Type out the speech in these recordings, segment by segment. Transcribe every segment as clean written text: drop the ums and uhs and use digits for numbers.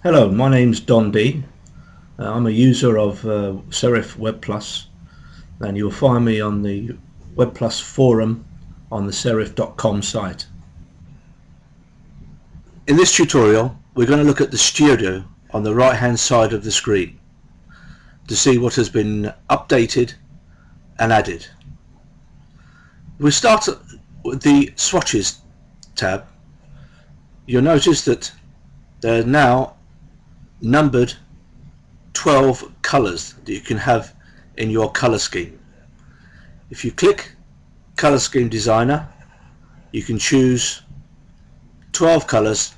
Hello, my name's Don D. I'm a user of Serif Webplus, and you'll find me on the Webplus forum on the serif.com site. In this tutorial, we're going to look at the studio on the right hand side of the screen to see what has been updated and added. We start with the swatches tab. You'll notice that there are now numbered 12 colors that you can have in your color scheme. If you click Color Scheme Designer, you can choose 12 colors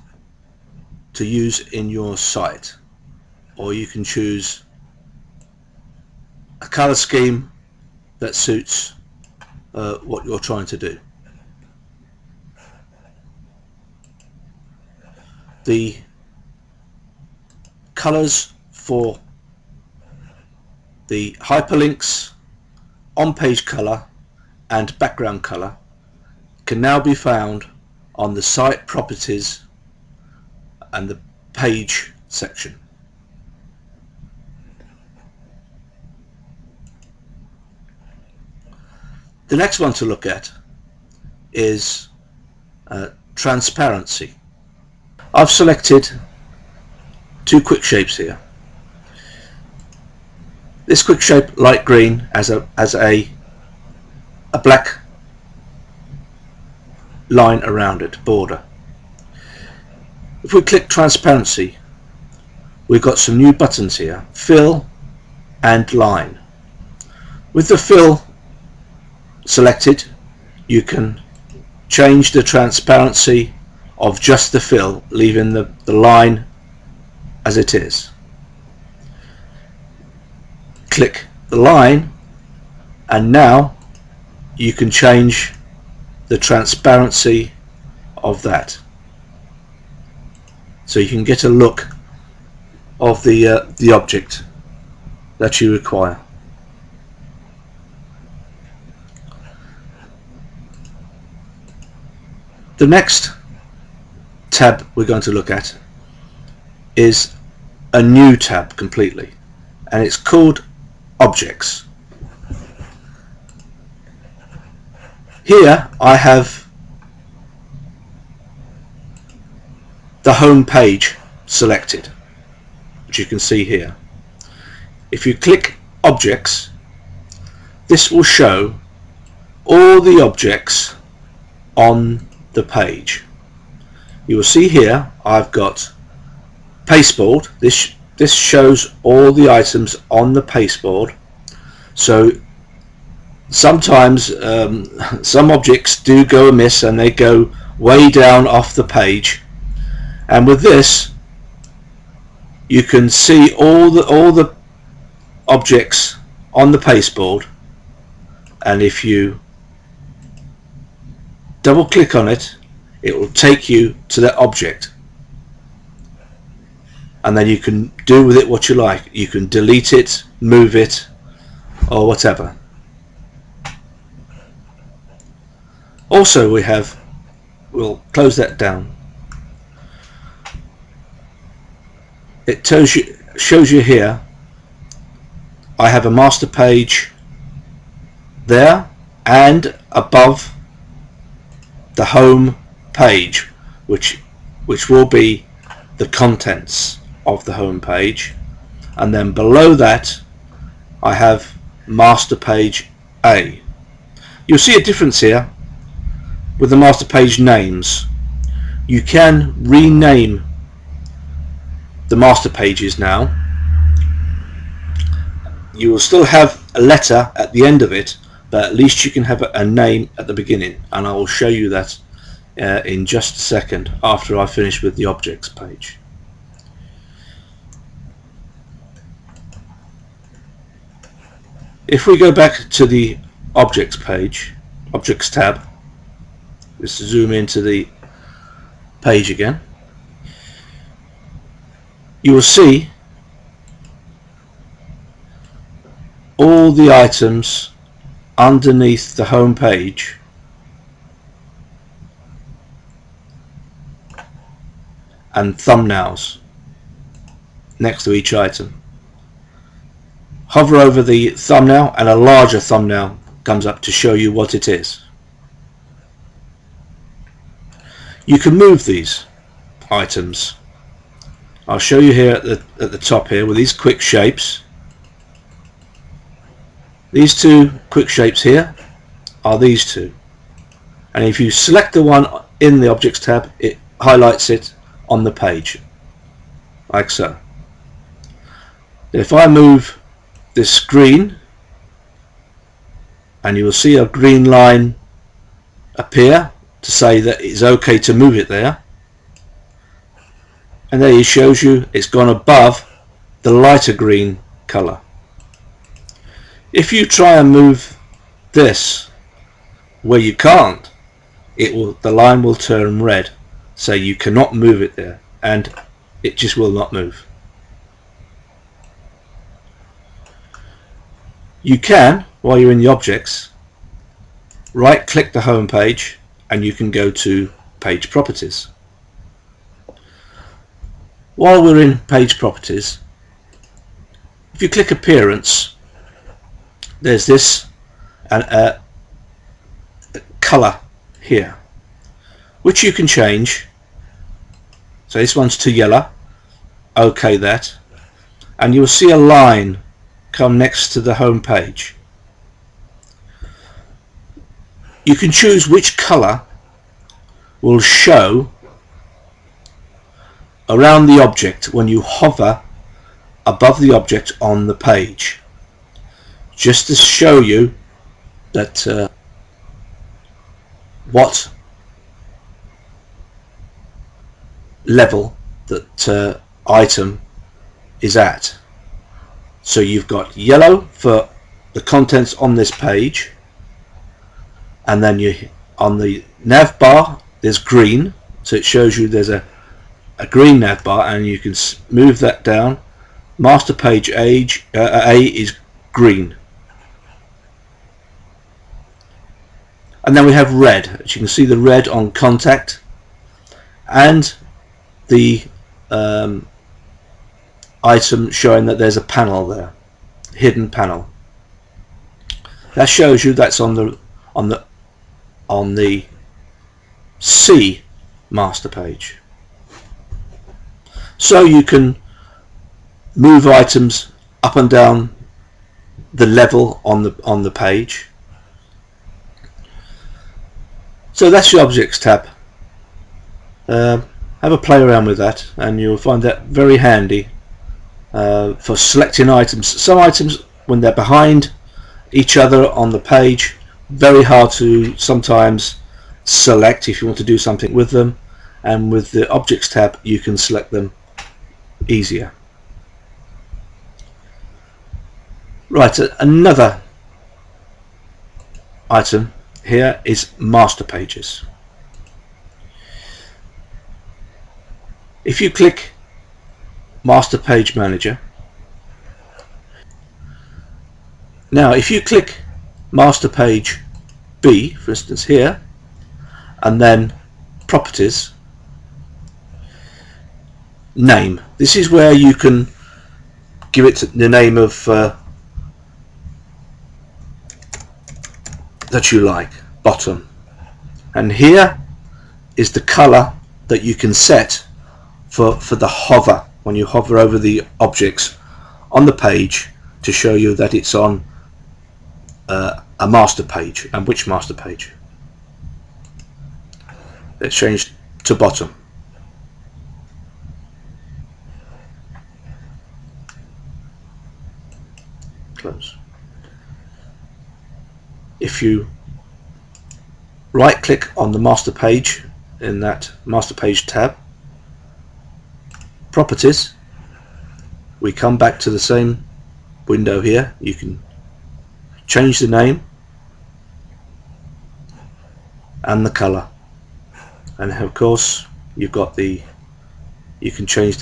to use in your site, or you can choose a color scheme that suits what you're trying to do. The colors for the hyperlinks, on-page color and background color can now be found on the site properties and the page section. The next one to look at is transparency. I've selected two quick shapes here. This quick shape, light green, has a black line around it, border. If we click transparency, we've got some new buttons here, fill and line. With the fill selected, you can change the transparency of just the fill, leaving the line as it is. Click the line, and now you can change the transparency of that, so you can get a look of the object that you require. The next tab we're going to look at is a new tab completely, and it's called Objects. Here I have the home page selected, which you can see here. If you click Objects, this will show all the objects on the page. You will see here I've got pasteboard. This shows all the items on the pasteboard. So sometimes some objects do go amiss and they go way down off the page, and with this you can see all the objects on the pasteboard, and if you double click on it, it will take you to that object, and then you can do with it what you like. You can delete it, move it, or whatever. Also we'll close that down. It shows you here I have a master page there, and above the home page, which will be the contents of the home page, and then below that I have master page A. You'll see a difference here with the master page names. You can rename the master pages now. You will still have a letter at the end of it, but at least you can have a name at the beginning, and I will show you that in just a second after I finish with the objects page. If we go back to the objects page, objects tab, let's zoom into the page again, you will see all the items underneath the home page and thumbnails. next to each item. Hover over the thumbnail and a larger thumbnail comes up to show you what it is. You can move these items. I'll show you here at the top here with these quick shapes. These two quick shapes here are these two, and if you select the one in the Objects tab, it highlights it on the page like so. If I move this screen, and you will see a green line appear to say that it's okay to move it there, and there it shows you it's gone above the lighter green color. If you try and move this where you can't, the line will turn red, so you cannot move it there, and it just will not move. You can, while you're in the objects, right click the home page and you can go to page properties. While we're in page properties, if you click appearance, there's this color here which you can change. So this one's to yellow, okay that, and you'll see a line come next to the home page. You can choose which color will show around the object when you hover above the object on the page, just to show you that what level that item is at. So you've got yellow for the contents on this page, and then you on the nav bar there's green, so it shows you there's a green nav bar, and you can move that down. Master page A is green, and then we have red. As you can see, the red on contact, and the item showing that there's a panel there, hidden panel. That shows you that's on the C master page. So you can move items up and down the level on the page. So that's your Objects tab. Have a play around with that, and you'll find that very handy for selecting items. Some items, when they're behind each other on the page, very hard to sometimes select if you want to do something with them, and with the Objects tab you can select them easier. Right, another item here is master pages. If you click Master Page Manager, now if you click Master Page B, for instance here, and then Properties, Name, this is where you can give it the name of that you like, bottom, and here is the color that you can set for the hover, when you hover over the objects on the page, to show you that it's on a master page. And which master page? Let's change to bottom. Close. If you right click on the master page in that master page tab, Properties, we come back to the same window here. You can change the name and the color, and of course you've got you can change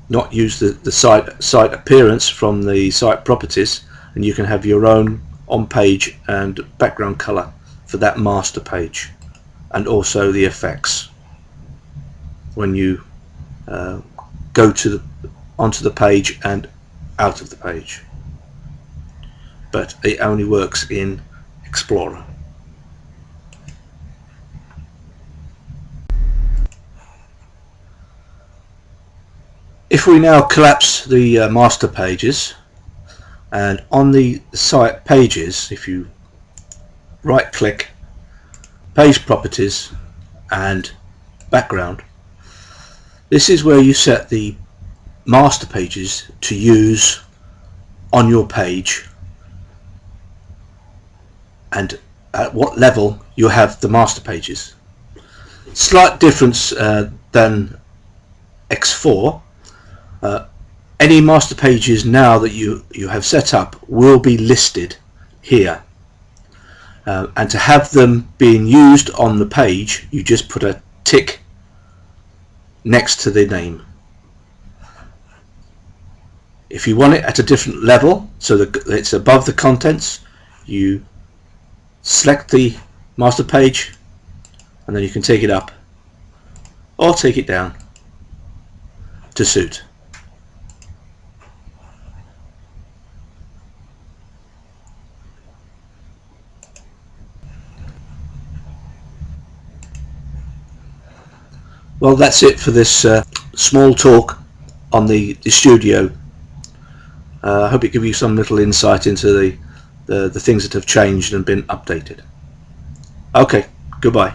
not use the site appearance from the site properties, and you can have your own on page and background color for that master page, and also the effects when you go to onto the page and out of the page, but it only works in Explorer. If we now collapse the master pages, and on the site pages, if you right click, page properties and background, this is where you set the master pages to use on your page and at what level you have the master pages. Slight difference than X4. Any master pages now that you have set up will be listed here, and to have them being used on the page, you just put a tick next to the name. If you want it at a different level, so that it's above the contents, you select the master page and then you can take it up or take it down to suit. Well, that's it for this small talk on the studio. I hope it gives you some little insight into the things that have changed and been updated. Okay, goodbye.